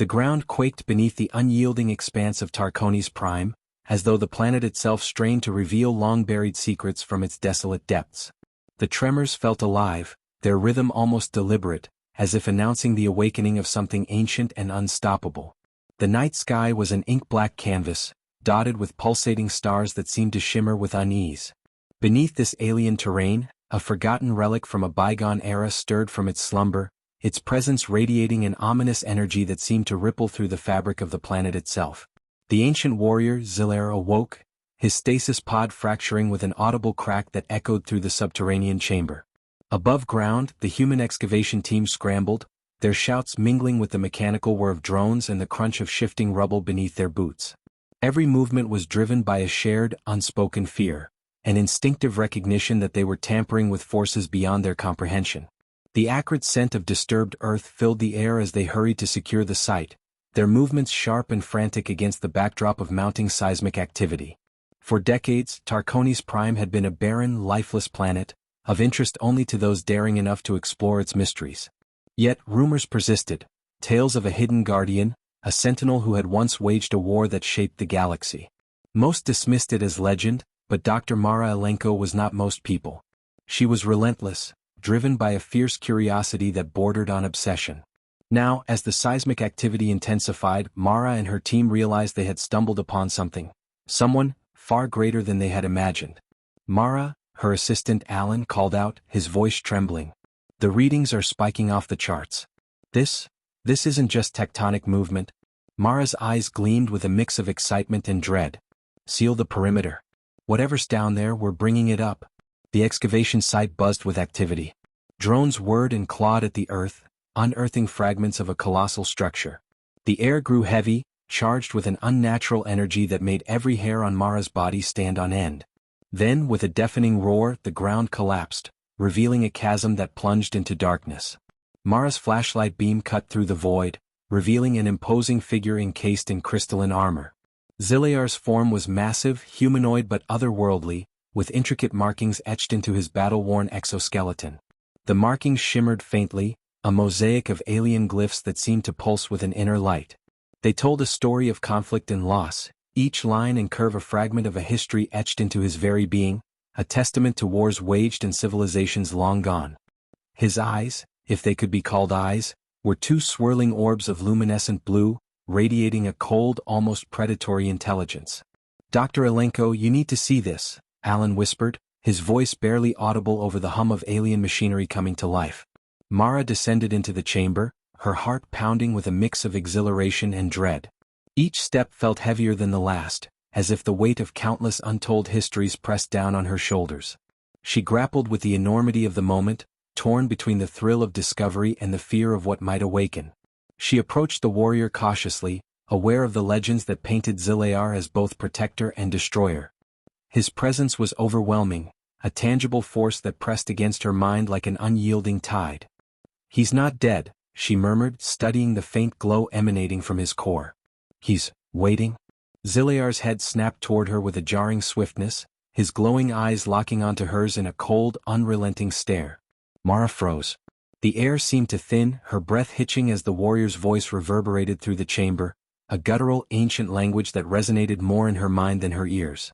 The ground quaked beneath the unyielding expanse of Tarconis Prime, as though the planet itself strained to reveal long-buried secrets from its desolate depths. The tremors felt alive, their rhythm almost deliberate, as if announcing the awakening of something ancient and unstoppable. The night sky was an ink-black canvas, dotted with pulsating stars that seemed to shimmer with unease. Beneath this alien terrain, a forgotten relic from a bygone era stirred from its slumber, its presence radiating an ominous energy that seemed to ripple through the fabric of the planet itself. The ancient warrior Zilair awoke, his stasis pod fracturing with an audible crack that echoed through the subterranean chamber. Above ground, the human excavation team scrambled, their shouts mingling with the mechanical whir of drones and the crunch of shifting rubble beneath their boots. Every movement was driven by a shared, unspoken fear, an instinctive recognition that they were tampering with forces beyond their comprehension. The acrid scent of disturbed earth filled the air as they hurried to secure the site, their movements sharp and frantic against the backdrop of mounting seismic activity. For decades, Tarconis Prime had been a barren, lifeless planet, of interest only to those daring enough to explore its mysteries. Yet rumors persisted, tales of a hidden guardian, a sentinel who had once waged a war that shaped the galaxy. Most dismissed it as legend, but Dr. MR.america was not most people. She was relentless, driven by a fierce curiosity that bordered on obsession. Now, as the seismic activity intensified, Mara and her team realized they had stumbled upon someone far greater than they had imagined. Mara, her assistant Alan called out, his voice trembling. The readings are spiking off the charts. This isn't just tectonic movement. Mara's eyes gleamed with a mix of excitement and dread. Seal the perimeter. Whatever's down there, we're bringing it up. The excavation site buzzed with activity. Drones whirred and clawed at the earth, unearthing fragments of a colossal structure. The air grew heavy, charged with an unnatural energy that made every hair on Mara's body stand on end. Then, with a deafening roar, the ground collapsed, revealing a chasm that plunged into darkness. Mara's flashlight beam cut through the void, revealing an imposing figure encased in crystalline armor. Zilair's form was massive, humanoid but otherworldly, with intricate markings etched into his battle-worn exoskeleton. The markings shimmered faintly, a mosaic of alien glyphs that seemed to pulse with an inner light. They told a story of conflict and loss, each line and curve a fragment of a history etched into his very being, a testament to wars waged and civilizations long gone. His eyes, if they could be called eyes, were two swirling orbs of luminescent blue, radiating a cold, almost predatory intelligence. Dr. Alenko, you need to see this, Alan whispered, his voice barely audible over the hum of alien machinery coming to life. Mara descended into the chamber, her heart pounding with a mix of exhilaration and dread. Each step felt heavier than the last, as if the weight of countless untold histories pressed down on her shoulders. She grappled with the enormity of the moment, torn between the thrill of discovery and the fear of what might awaken. She approached the warrior cautiously, aware of the legends that painted Zilair as both protector and destroyer. His presence was overwhelming, a tangible force that pressed against her mind like an unyielding tide. "He's not dead," she murmured, studying the faint glow emanating from his core. "He's waiting?" Zilair's head snapped toward her with a jarring swiftness, his glowing eyes locking onto hers in a cold, unrelenting stare. Mara froze. The air seemed to thin, her breath hitching as the warrior's voice reverberated through the chamber, a guttural, ancient language that resonated more in her mind than her ears.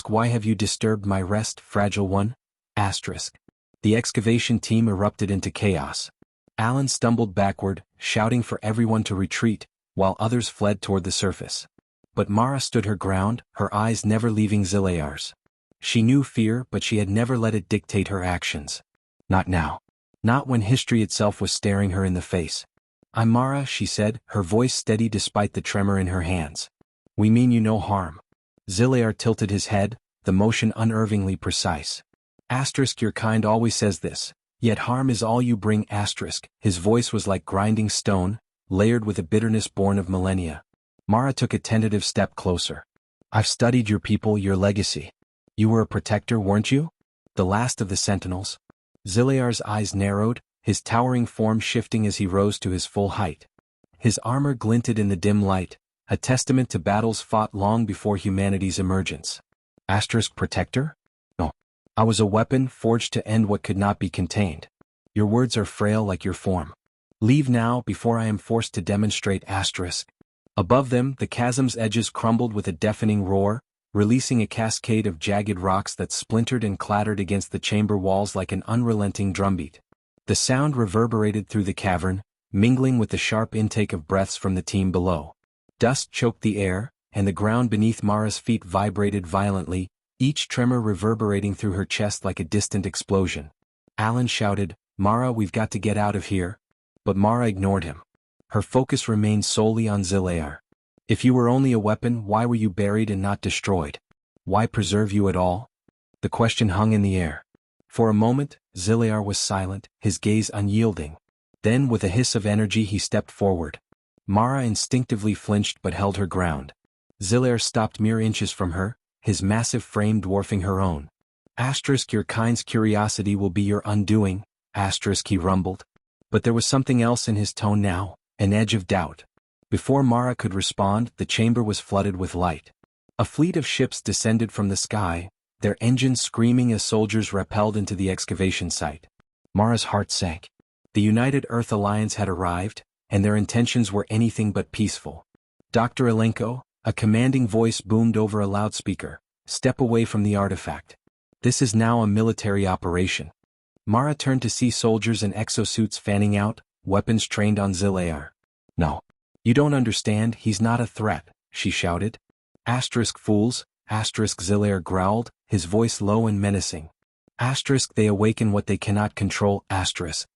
Why have you disturbed my rest, fragile one? The excavation team erupted into chaos. Alan stumbled backward, shouting for everyone to retreat, while others fled toward the surface. But Mara stood her ground, her eyes never leaving Zilair's. She knew fear, but she had never let it dictate her actions. Not now. Not when history itself was staring her in the face. "I'm Mara," she said, her voice steady despite the tremor in her hands. "We mean you no harm." Zilair tilted his head, the motion unervingly precise. Your kind always says this, yet harm is all you bring. His voice was like grinding stone, layered with a bitterness born of millennia. Mara took a tentative step closer. "I've studied your people, your legacy. You were a protector, weren't you? The last of the sentinels." Zilair's eyes narrowed, his towering form shifting as he rose to his full height. His armor glinted in the dim light, a testament to battles fought long before humanity's emergence. Protector? No. I was a weapon forged to end what could not be contained. Your words are frail like your form. Leave now before I am forced to demonstrate asterisk. Above them, the chasm's edges crumbled with a deafening roar, releasing a cascade of jagged rocks that splintered and clattered against the chamber walls like an unrelenting drumbeat. The sound reverberated through the cavern, mingling with the sharp intake of breaths from the team below. Dust choked the air, and the ground beneath Mara's feet vibrated violently, each tremor reverberating through her chest like a distant explosion. Alan shouted, "Mara, we've got to get out of here." But Mara ignored him. Her focus remained solely on Zilear. If you were only a weapon, why were you buried and not destroyed? Why preserve you at all? The question hung in the air. For a moment, Zilear was silent, his gaze unyielding. Then, with a hiss of energy, he stepped forward. Mara instinctively flinched but held her ground. Zilear stopped mere inches from her, his massive frame dwarfing her own. Asterisk, your kind's curiosity will be your undoing, asterisk, he rumbled. But there was something else in his tone now, an edge of doubt. Before Mara could respond, the chamber was flooded with light. A fleet of ships descended from the sky, their engines screaming as soldiers rappelled into the excavation site. Mara's heart sank. The United Earth Alliance had arrived, and their intentions were anything but peaceful. "Dr. Alenko," a commanding voice boomed over a loudspeaker, "step away from the artifact. This is now a military operation." Mara turned to see soldiers in exosuits fanning out, weapons trained on Zilear. "No. You don't understand, he's not a threat," she shouted. Asterisk, fools, asterisk, Zilear growled, his voice low and menacing. Asterisk, they awaken what they cannot control, asterisk.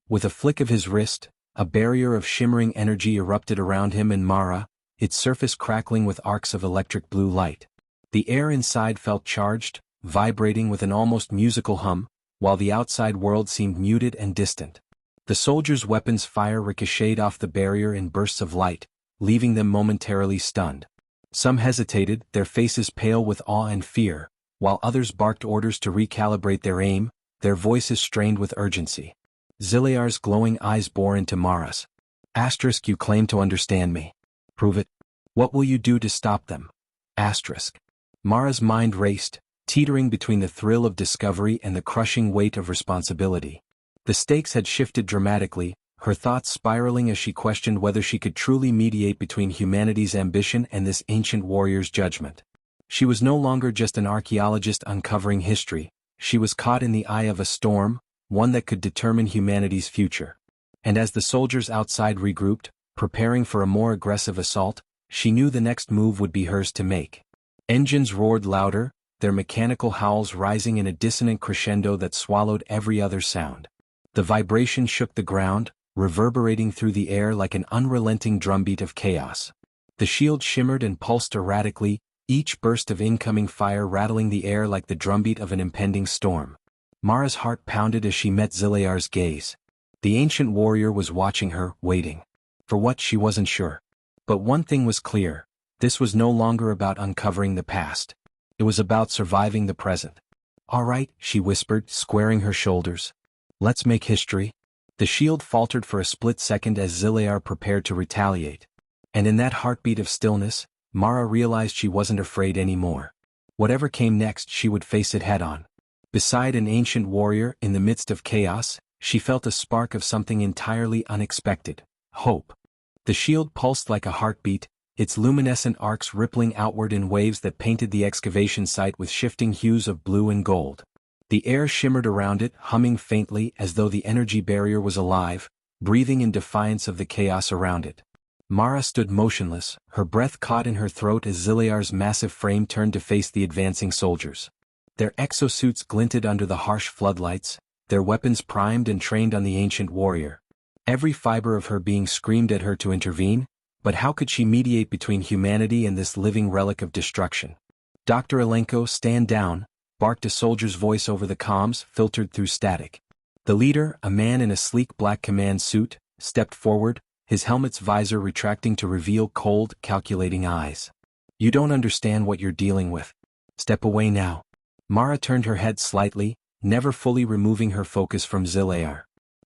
With a flick of his wrist, a barrier of shimmering energy erupted around him and Mara, its surface crackling with arcs of electric blue light. The air inside felt charged, vibrating with an almost musical hum, while the outside world seemed muted and distant. The soldiers' weapons' fire ricocheted off the barrier in bursts of light, leaving them momentarily stunned. Some hesitated, their faces pale with awe and fear, while others barked orders to recalibrate their aim, their voices strained with urgency. Zilear's glowing eyes bore into Mara's. Asterisk, you claim to understand me. Prove it. What will you do to stop them? Asterisk. Mara's mind raced, teetering between the thrill of discovery and the crushing weight of responsibility. The stakes had shifted dramatically, her thoughts spiraling as she questioned whether she could truly mediate between humanity's ambition and this ancient warrior's judgment. She was no longer just an archaeologist uncovering history, she was caught in the eye of a storm, one that could determine humanity's future. And as the soldiers outside regrouped, preparing for a more aggressive assault, she knew the next move would be hers to make. Engines roared louder, their mechanical howls rising in a dissonant crescendo that swallowed every other sound. The vibration shook the ground, reverberating through the air like an unrelenting drumbeat of chaos. The shield shimmered and pulsed erratically, each burst of incoming fire rattling the air like the drumbeat of an impending storm. Mara's heart pounded as she met Zilear's gaze. The ancient warrior was watching her, waiting. For what, she wasn't sure. But one thing was clear, this was no longer about uncovering the past. It was about surviving the present. "All right," she whispered, squaring her shoulders. "Let's make history." The shield faltered for a split second as Zilear prepared to retaliate. And in that heartbeat of stillness, Mara realized she wasn't afraid anymore. Whatever came next, she would face it head-on. Beside an ancient warrior, in the midst of chaos, she felt a spark of something entirely unexpected: hope. The shield pulsed like a heartbeat, its luminescent arcs rippling outward in waves that painted the excavation site with shifting hues of blue and gold. The air shimmered around it, humming faintly as though the energy barrier was alive, breathing in defiance of the chaos around it. Mara stood motionless, her breath caught in her throat as Zilear's massive frame turned to face the advancing soldiers. Their exosuits glinted under the harsh floodlights, their weapons primed and trained on the ancient warrior. Every fiber of her being screamed at her to intervene, but how could she mediate between humanity and this living relic of destruction? "Dr. Alenko, stand down," barked a soldier's voice over the comms, filtered through static. The leader, a man in a sleek black command suit, stepped forward, his helmet's visor retracting to reveal cold, calculating eyes. "You don't understand what you're dealing with. Step away now." Mara turned her head slightly, never fully removing her focus from Zilear.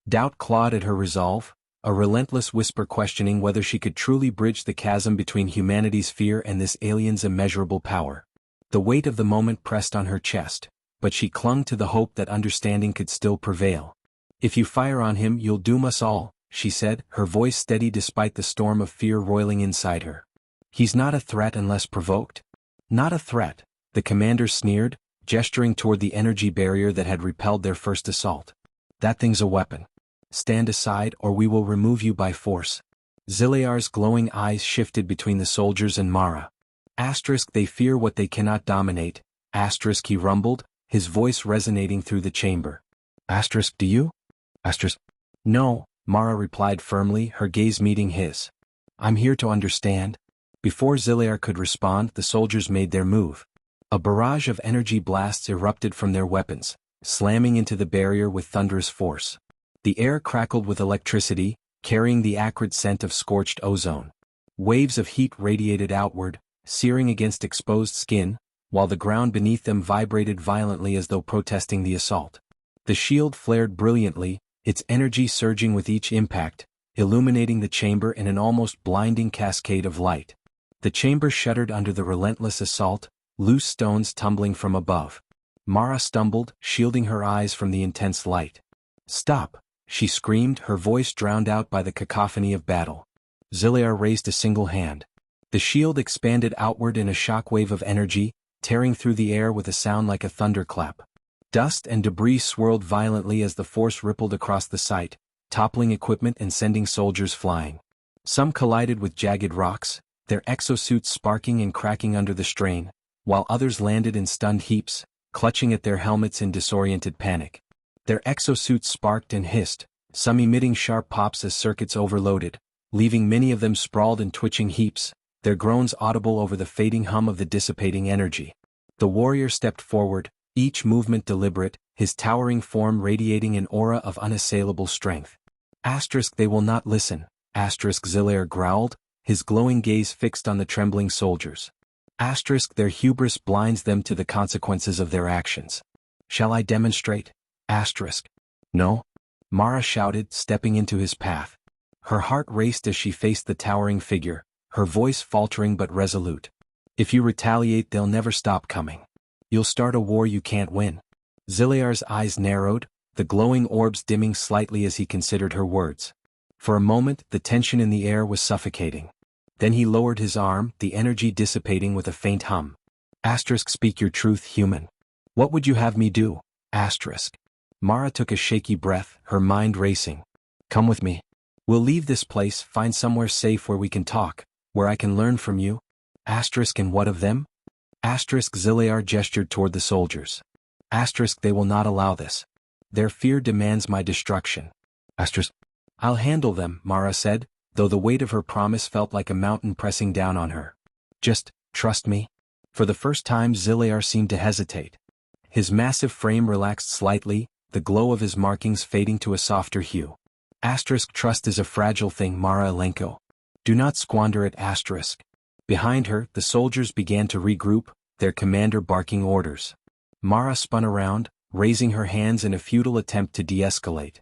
Doubt clawed at her resolve, a relentless whisper questioning whether she could truly bridge the chasm between humanity's fear and this alien's immeasurable power. The weight of the moment pressed on her chest, but she clung to the hope that understanding could still prevail. "If you fire on him, you'll doom us all," she said, her voice steady despite the storm of fear roiling inside her. He's not a threat unless provoked? Not a threat, the commander sneered, gesturing toward the energy barrier that had repelled their first assault. That thing's a weapon. Stand aside or we will remove you by force. Zilear's glowing eyes shifted between the soldiers and Mara. They fear what they cannot dominate. He rumbled, his voice resonating through the chamber. Do you? No, Mara replied firmly, her gaze meeting his. I'm here to understand. Before Zilear could respond, the soldiers made their move. A barrage of energy blasts erupted from their weapons, slamming into the barrier with thunderous force. The air crackled with electricity, carrying the acrid scent of scorched ozone. Waves of heat radiated outward, searing against exposed skin, while the ground beneath them vibrated violently as though protesting the assault. The shield flared brilliantly, its energy surging with each impact, illuminating the chamber in an almost blinding cascade of light. The chamber shuddered under the relentless assault, loose stones tumbling from above. Mara stumbled, shielding her eyes from the intense light. Stop, she screamed, her voice drowned out by the cacophony of battle. Zilear raised a single hand. The shield expanded outward in a shockwave of energy, tearing through the air with a sound like a thunderclap. Dust and debris swirled violently as the force rippled across the site, toppling equipment and sending soldiers flying. Some collided with jagged rocks, their exosuits sparking and cracking under the strain, while others landed in stunned heaps, clutching at their helmets in disoriented panic. Their exosuits sparked and hissed, some emitting sharp pops as circuits overloaded, leaving many of them sprawled in twitching heaps, their groans audible over the fading hum of the dissipating energy. The warrior stepped forward, each movement deliberate, his towering form radiating an aura of unassailable strength. They will not listen, Zilear growled, his glowing gaze fixed on the trembling soldiers. Their hubris blinds them to the consequences of their actions. Shall I demonstrate? No. Mara shouted, stepping into his path. Her heart raced as she faced the towering figure, her voice faltering but resolute. If you retaliate, they'll never stop coming. You'll start a war you can't win. Zilear's eyes narrowed, the glowing orbs dimming slightly as he considered her words. For a moment, the tension in the air was suffocating. Then he lowered his arm, the energy dissipating with a faint hum. Speak your truth, human. What would you have me do? Mara took a shaky breath, her mind racing. Come with me. We'll leave this place, find somewhere safe where we can talk, where I can learn from you. And what of them? Zilear gestured toward the soldiers. They will not allow this. Their fear demands my destruction. I'll handle them, Mara said, though the weight of her promise felt like a mountain pressing down on her. Just, trust me. For the first time Zilear seemed to hesitate. His massive frame relaxed slightly, the glow of his markings fading to a softer hue. Trust is a fragile thing, Mara Alenko. Do not squander it. Behind her, the soldiers began to regroup, their commander barking orders. Mara spun around, raising her hands in a futile attempt to de-escalate.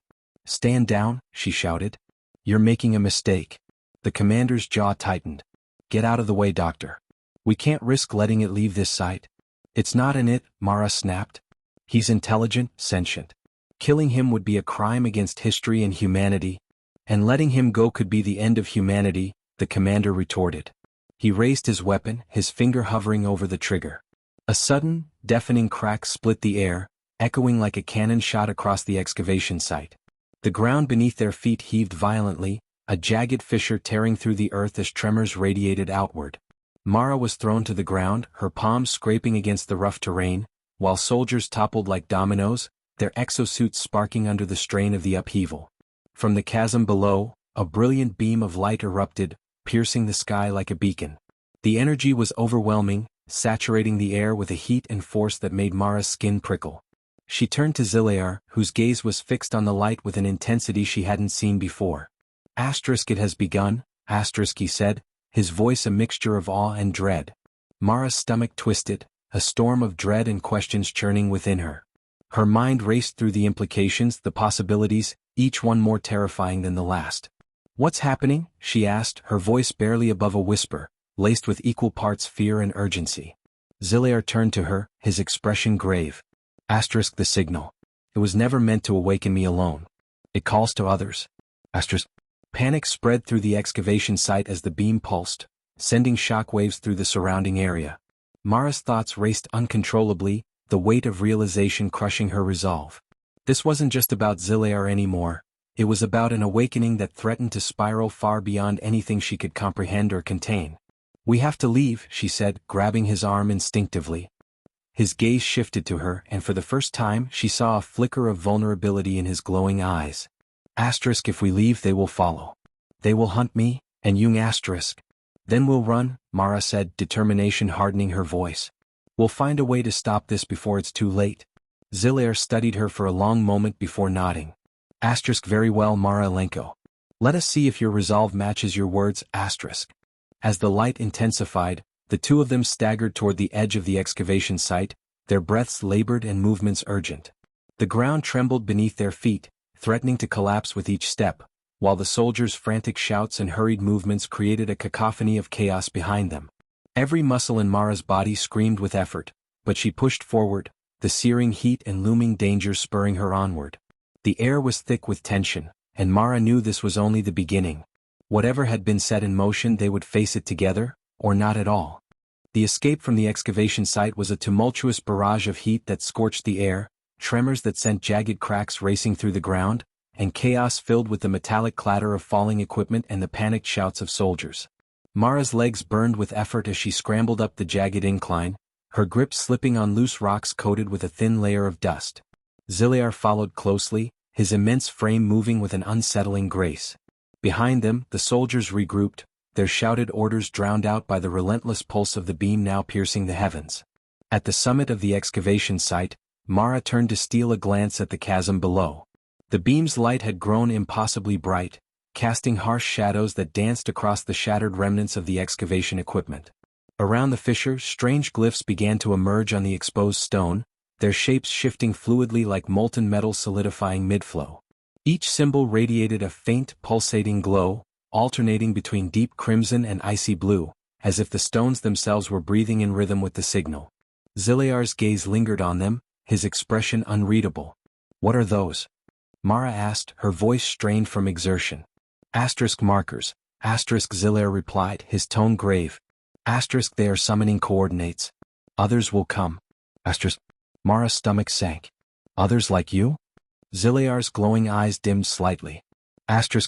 Stand down, she shouted. You're making a mistake. The commander's jaw tightened. Get out of the way, Doctor. We can't risk letting it leave this site. It's not in it, Mara snapped. He's intelligent, sentient. Killing him would be a crime against history and humanity, and letting him go could be the end of humanity, the commander retorted. He raised his weapon, his finger hovering over the trigger. A sudden, deafening crack split the air, echoing like a cannon shot across the excavation site. The ground beneath their feet heaved violently, a jagged fissure tearing through the earth as tremors radiated outward. Mara was thrown to the ground, her palms scraping against the rough terrain, while soldiers toppled like dominoes, their exosuits sparking under the strain of the upheaval. From the chasm below, a brilliant beam of light erupted, piercing the sky like a beacon. The energy was overwhelming, saturating the air with a heat and force that made Mara's skin prickle. She turned to Zilear, whose gaze was fixed on the light with an intensity she hadn't seen before. It has begun, he said, his voice a mixture of awe and dread. Mara's stomach twisted, a storm of dread and questions churning within her. Her mind raced through the implications, the possibilities, each one more terrifying than the last. What's happening? She asked, her voice barely above a whisper, laced with equal parts fear and urgency. Zilear turned to her, his expression grave. The signal. It was never meant to awaken me alone. It calls to others. Panic spread through the excavation site as the beam pulsed, sending shockwaves through the surrounding area. Mara's thoughts raced uncontrollably, the weight of realization crushing her resolve. This wasn't just about Zilear anymore, it was about an awakening that threatened to spiral far beyond anything she could comprehend or contain. "We have to leave," she said, grabbing his arm instinctively. His gaze shifted to her, and for the first time she saw a flicker of vulnerability in his glowing eyes. If we leave they will follow. They will hunt me, and Jung asterisk. Then we'll run, Mara said, determination hardening her voice. We'll find a way to stop this before it's too late. Zilear studied her for a long moment before nodding. Very well, Mara-Alenko. Let us see if your resolve matches your words, asterisk. As the light intensified, the two of them staggered toward the edge of the excavation site, their breaths labored and movements urgent. The ground trembled beneath their feet, threatening to collapse with each step, while the soldiers' frantic shouts and hurried movements created a cacophony of chaos behind them. Every muscle in Mara's body screamed with effort, but she pushed forward, the searing heat and looming danger spurring her onward. The air was thick with tension, and Mara knew this was only the beginning. Whatever had been set in motion, they would face it together, or not at all. The escape from the excavation site was a tumultuous barrage of heat that scorched the air, tremors that sent jagged cracks racing through the ground, and chaos filled with the metallic clatter of falling equipment and the panicked shouts of soldiers. Mara's legs burned with effort as she scrambled up the jagged incline, her grip slipping on loose rocks coated with a thin layer of dust. Zilear followed closely, his immense frame moving with an unsettling grace. Behind them, the soldiers regrouped, their shouted orders drowned out by the relentless pulse of the beam now piercing the heavens. At the summit of the excavation site, Mara turned to steal a glance at the chasm below. The beam's light had grown impossibly bright, casting harsh shadows that danced across the shattered remnants of the excavation equipment. Around the fissure, strange glyphs began to emerge on the exposed stone, their shapes shifting fluidly like molten metal solidifying mid-flow. Each symbol radiated a faint, pulsating glow, alternating between deep crimson and icy blue, as if the stones themselves were breathing in rhythm with the signal. Zilear's gaze lingered on them, his expression unreadable. "What are those?" Mara asked, her voice strained from exertion. Markers. Zilear replied, his tone grave. They are summoning coordinates. Others will come. Mara's stomach sank. Others like you? Zilear's glowing eyes dimmed slightly.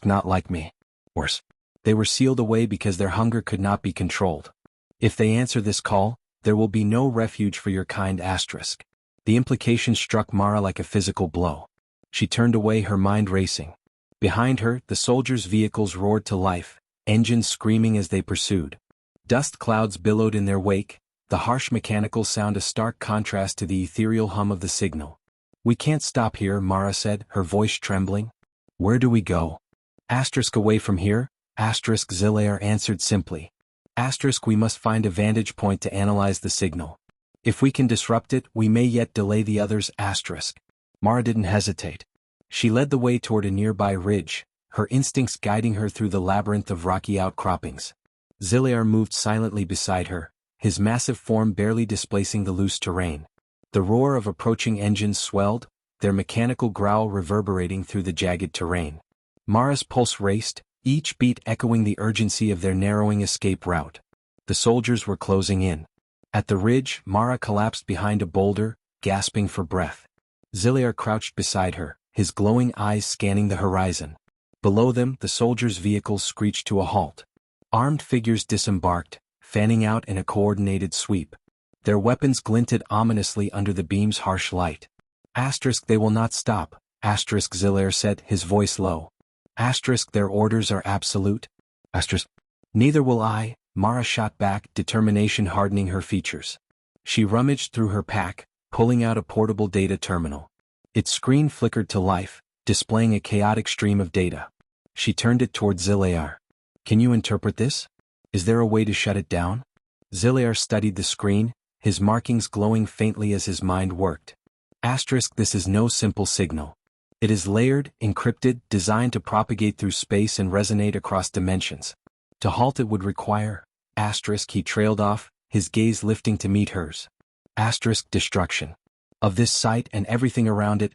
Not like me. Worse. They were sealed away because their hunger could not be controlled. If they answer this call, there will be no refuge for your kind. The implication struck Mara like a physical blow. She turned away, her mind racing. Behind her, the soldiers' vehicles roared to life, engines screaming as they pursued. Dust clouds billowed in their wake, the harsh mechanical sound a stark contrast to the ethereal hum of the signal. "We can't stop here," Mara said, her voice trembling. "Where do we go?" Away from here, Zilear answered simply. We must find a vantage point to analyze the signal. If we can disrupt it, we may yet delay the others. Mara didn't hesitate. She led the way toward a nearby ridge, her instincts guiding her through the labyrinth of rocky outcroppings. Zilear moved silently beside her, his massive form barely displacing the loose terrain. The roar of approaching engines swelled, their mechanical growl reverberating through the jagged terrain. Mara's pulse raced, each beat echoing the urgency of their narrowing escape route. The soldiers were closing in. At the ridge, Mara collapsed behind a boulder, gasping for breath. Zilear crouched beside her, his glowing eyes scanning the horizon. Below them, the soldiers' vehicles screeched to a halt. Armed figures disembarked, fanning out in a coordinated sweep. Their weapons glinted ominously under the beam's harsh light. They will not stop, Zilear said, his voice low. Their orders are absolute. Neither will I, Mara shot back, determination hardening her features. She rummaged through her pack, pulling out a portable data terminal. Its screen flickered to life, displaying a chaotic stream of data. She turned it toward Zilear. "Can you interpret this? Is there a way to shut it down?" Zilear studied the screen, his markings glowing faintly as his mind worked. This is no simple signal. It is layered, encrypted, designed to propagate through space and resonate across dimensions. To halt it would require, he trailed off, his gaze lifting to meet hers. Destruction. Of this site and everything around it,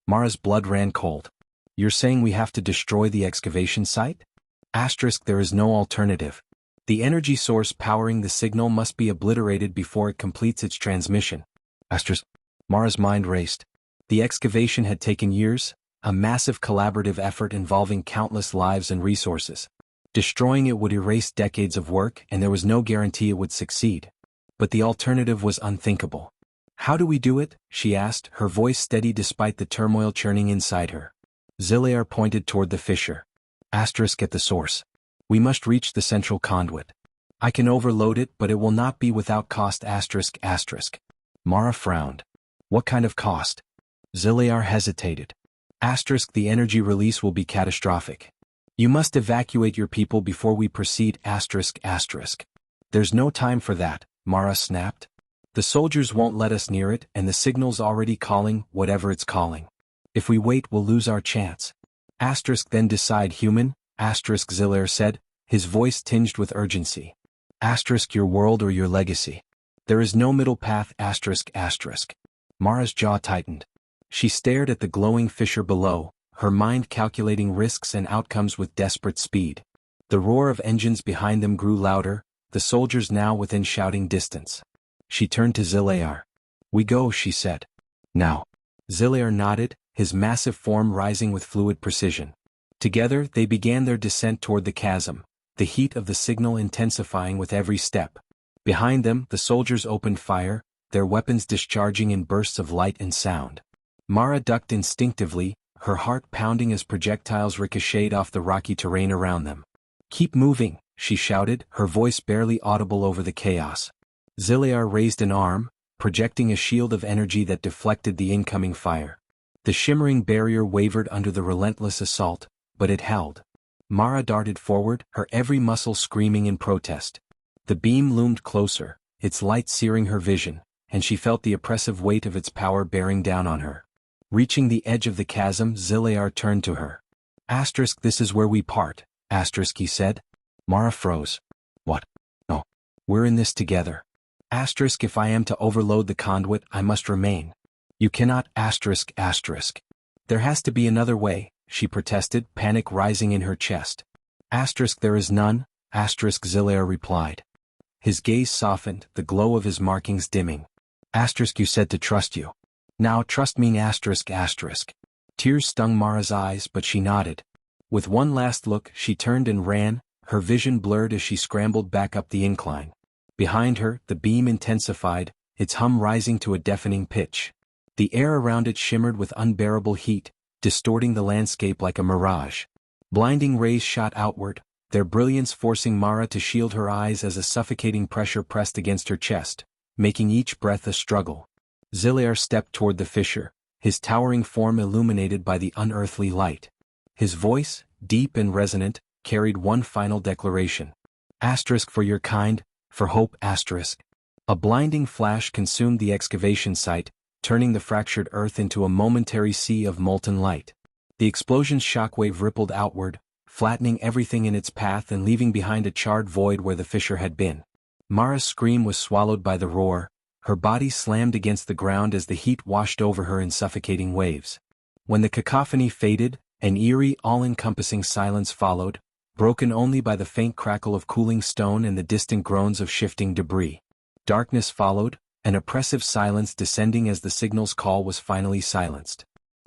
Mara's blood ran cold. You're saying we have to destroy the excavation site? Asterisk, there is no alternative. The energy source powering the signal must be obliterated before it completes its transmission. Asterisk. Mara's mind raced. The excavation had taken years, a massive collaborative effort involving countless lives and resources. Destroying it would erase decades of work, and there was no guarantee it would succeed. But the alternative was unthinkable. How do we do it? She asked, her voice steady despite the turmoil churning inside her. Zilear pointed toward the fissure. Asterisk, at the source. We must reach the central conduit. I can overload it, but it will not be without cost. Asterisk, asterisk. Mara frowned. What kind of cost? Zilear hesitated. Asterisk, the energy release will be catastrophic. You must evacuate your people before we proceed. Asterisk, asterisk. There's no time for that, Mara snapped. The soldiers won't let us near it, and the signal's already calling, whatever it's calling. If we wait, we'll lose our chance. Asterisk, then decide, human. Asterisk, Zilear said, his voice tinged with urgency. Asterisk, your world or your legacy. There is no middle path. Asterisk, asterisk. Mara's jaw tightened. She stared at the glowing fissure below, her mind calculating risks and outcomes with desperate speed. The roar of engines behind them grew louder, the soldiers now within shouting distance. She turned to Zilear. We go, she said. Now. Zilear nodded, his massive form rising with fluid precision. Together they began their descent toward the chasm, the heat of the signal intensifying with every step. Behind them, the soldiers opened fire, their weapons discharging in bursts of light and sound. Mara ducked instinctively, her heart pounding as projectiles ricocheted off the rocky terrain around them. Keep moving, she shouted, her voice barely audible over the chaos. Zilear raised an arm, projecting a shield of energy that deflected the incoming fire. The shimmering barrier wavered under the relentless assault, but it held. Mara darted forward, her every muscle screaming in protest. The beam loomed closer, its light searing her vision, and she felt the oppressive weight of its power bearing down on her. Reaching the edge of the chasm, Zilear turned to her. Asterisk, this is where we part, asterisk, he said. Mara froze. What? No. We're in this together. Asterisk, if I am to overload the conduit, I must remain. You cannot. Asterisk, asterisk. There has to be another way, she protested, panic rising in her chest. Asterisk, there is none, asterisk, Zilear replied. His gaze softened, the glow of his markings dimming. Asterisk, you said to trust you. Now trust me. Asterisk, asterisk. Tears stung Mara's eyes, but she nodded. With one last look, she turned and ran, her vision blurred as she scrambled back up the incline. Behind her, the beam intensified, its hum rising to a deafening pitch. The air around it shimmered with unbearable heat, distorting the landscape like a mirage. Blinding rays shot outward, their brilliance forcing Mara to shield her eyes as a suffocating pressure pressed against her chest, making each breath a struggle. Zilear stepped toward the fissure, his towering form illuminated by the unearthly light. His voice, deep and resonant, carried one final declaration. Asterisk, for your kind, for hope. Asterisk. A blinding flash consumed the excavation site, turning the fractured earth into a momentary sea of molten light. The explosion's shockwave rippled outward, flattening everything in its path and leaving behind a charred void where the fissure had been. Mara's scream was swallowed by the roar, her body slammed against the ground as the heat washed over her in suffocating waves. When the cacophony faded, an eerie, all-encompassing silence followed, broken only by the faint crackle of cooling stone and the distant groans of shifting debris. Darkness followed, an oppressive silence descending as the signal's call was finally silenced.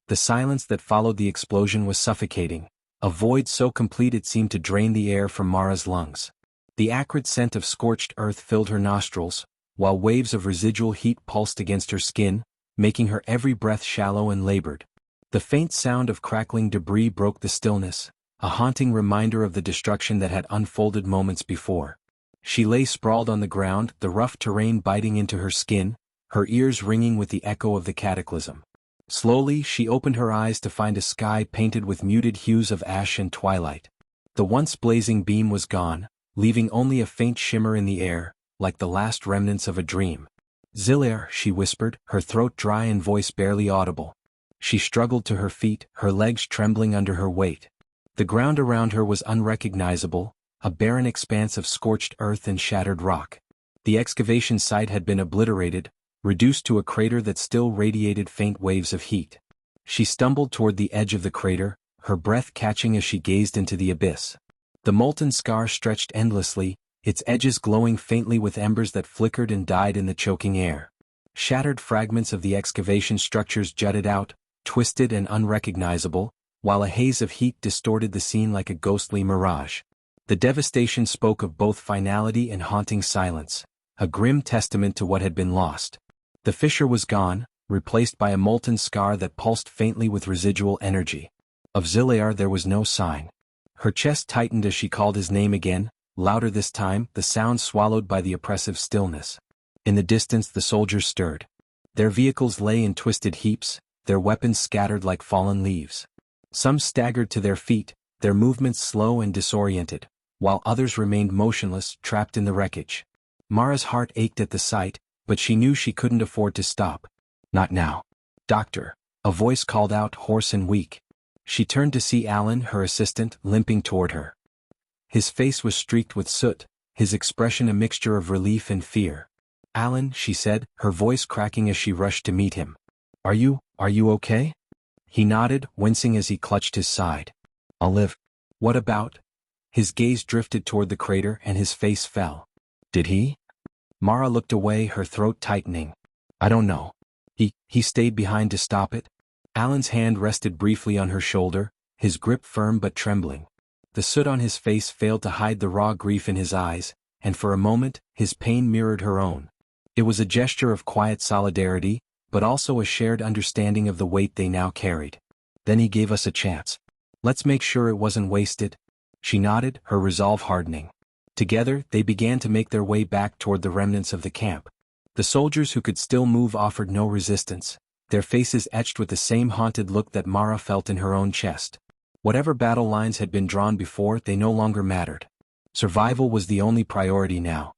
The silence that followed the explosion was suffocating, a void so complete it seemed to drain the air from Mara's lungs. The acrid scent of scorched earth filled her nostrils, while waves of residual heat pulsed against her skin, making her every breath shallow and labored. The faint sound of crackling debris broke the stillness, a haunting reminder of the destruction that had unfolded moments before. She lay sprawled on the ground, the rough terrain biting into her skin, her ears ringing with the echo of the cataclysm. Slowly, she opened her eyes to find a sky painted with muted hues of ash and twilight. The once blazing beam was gone, leaving only a faint shimmer in the air, like the last remnants of a dream. Zilear, she whispered, her throat dry and voice barely audible. She struggled to her feet, her legs trembling under her weight. The ground around her was unrecognizable, a barren expanse of scorched earth and shattered rock. The excavation site had been obliterated, reduced to a crater that still radiated faint waves of heat. She stumbled toward the edge of the crater, her breath catching as she gazed into the abyss. The molten scar stretched endlessly, its edges glowing faintly with embers that flickered and died in the choking air. Shattered fragments of the excavation structures jutted out, twisted and unrecognizable, while a haze of heat distorted the scene like a ghostly mirage. The devastation spoke of both finality and haunting silence, a grim testament to what had been lost. The fissure was gone, replaced by a molten scar that pulsed faintly with residual energy. Of Zilear there was no sign. Her chest tightened as she called his name again, louder this time, the sound swallowed by the oppressive stillness. In the distance the soldiers stirred. Their vehicles lay in twisted heaps, their weapons scattered like fallen leaves. Some staggered to their feet, their movements slow and disoriented, while others remained motionless, trapped in the wreckage. Mara's heart ached at the sight, but she knew she couldn't afford to stop. Not now. Doctor, a voice called out, hoarse and weak. She turned to see Alan, her assistant, limping toward her. His face was streaked with soot, his expression a mixture of relief and fear. Alan, she said, her voice cracking as she rushed to meet him. Are you okay? He nodded, wincing as he clutched his side. I'll live. What about? His gaze drifted toward the crater and his face fell. Did he? Mara looked away, her throat tightening. I don't know. He stayed behind to stop it? Alan's hand rested briefly on her shoulder, his grip firm but trembling. The soot on his face failed to hide the raw grief in his eyes, and for a moment, his pain mirrored her own. It was a gesture of quiet solidarity, but also a shared understanding of the weight they now carried. Then he gave us a chance. Let's make sure it wasn't wasted. She nodded, her resolve hardening. Together, they began to make their way back toward the remnants of the camp. The soldiers who could still move offered no resistance, their faces etched with the same haunted look that Mara felt in her own chest. Whatever battle lines had been drawn before, they no longer mattered. Survival was the only priority now.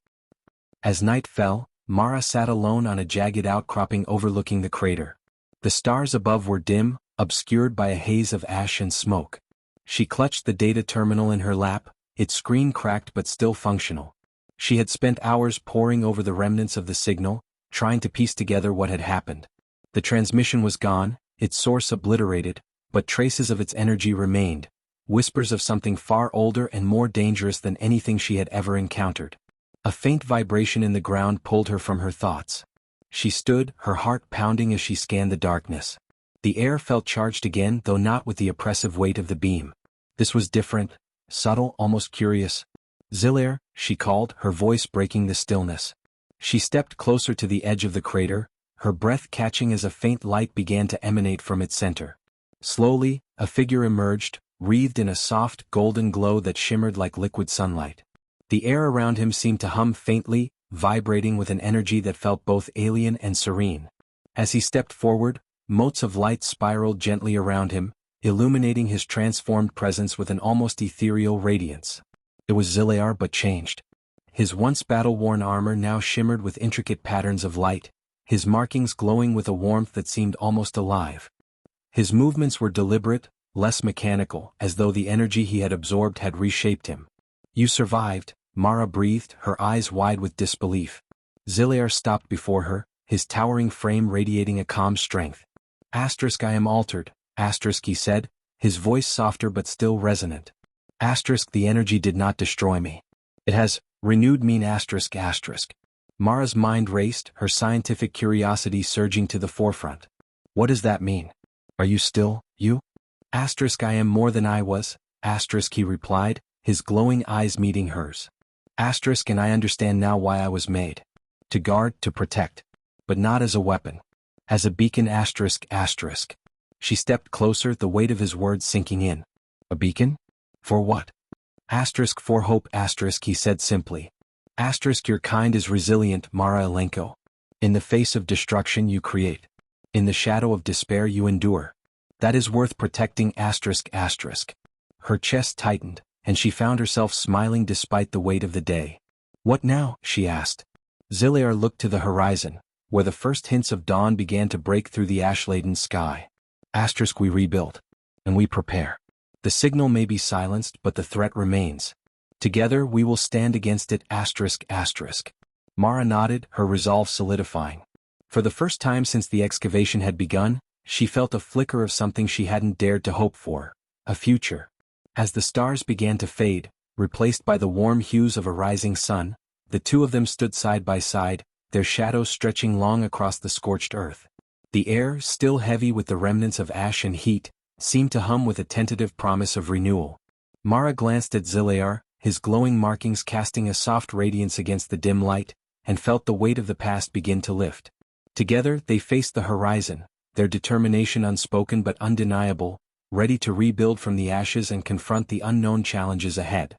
As night fell, Mara sat alone on a jagged outcropping overlooking the crater. The stars above were dim, obscured by a haze of ash and smoke. She clutched the data terminal in her lap, its screen cracked but still functional. She had spent hours poring over the remnants of the signal, trying to piece together what had happened. The transmission was gone, its source obliterated, but traces of its energy remained, whispers of something far older and more dangerous than anything she had ever encountered. A faint vibration in the ground pulled her from her thoughts. She stood, her heart pounding as she scanned the darkness. The air felt charged again, though not with the oppressive weight of the beam. This was different, subtle, almost curious. Zilear, she called, her voice breaking the stillness. She stepped closer to the edge of the crater, her breath catching as a faint light began to emanate from its center. Slowly, a figure emerged, wreathed in a soft, golden glow that shimmered like liquid sunlight. The air around him seemed to hum faintly, vibrating with an energy that felt both alien and serene. As he stepped forward, motes of light spiraled gently around him, illuminating his transformed presence with an almost ethereal radiance. It was Zilear but changed. His once battle-worn armor now shimmered with intricate patterns of light, his markings glowing with a warmth that seemed almost alive. His movements were deliberate, less mechanical, as though the energy he had absorbed had reshaped him. You survived, Mara breathed, her eyes wide with disbelief. Zilear stopped before her, his towering frame radiating a calm strength. I am altered, he said, his voice softer but still resonant. The energy did not destroy me. It has renewed me. Mara's mind raced, her scientific curiosity surging to the forefront. What does that mean? Are you still, you? I am more than I was, he replied, his glowing eyes meeting hers. And I understand now why I was made. To guard, to protect. But not as a weapon. As a beacon. She stepped closer, the weight of his words sinking in. A beacon? For what? For hope. He said simply. Your kind is resilient, Mara Alenko. In the face of destruction you create. In the shadow of despair you endure. That is worth protecting. Her chest tightened, and she found herself smiling despite the weight of the day. What now? She asked. Zilear looked to the horizon, where the first hints of dawn began to break through the ash-laden sky. We rebuild. And we prepare. The signal may be silenced, but the threat remains. Together we will stand against it. Mara nodded, her resolve solidifying. For the first time since the excavation had begun, she felt a flicker of something she hadn't dared to hope for, a future. As the stars began to fade, replaced by the warm hues of a rising sun, the two of them stood side by side, their shadows stretching long across the scorched earth. The air, still heavy with the remnants of ash and heat, seemed to hum with a tentative promise of renewal. Mara glanced at Zilear, his glowing markings casting a soft radiance against the dim light, and felt the weight of the past begin to lift. Together they faced the horizon, their determination unspoken but undeniable, ready to rebuild from the ashes and confront the unknown challenges ahead.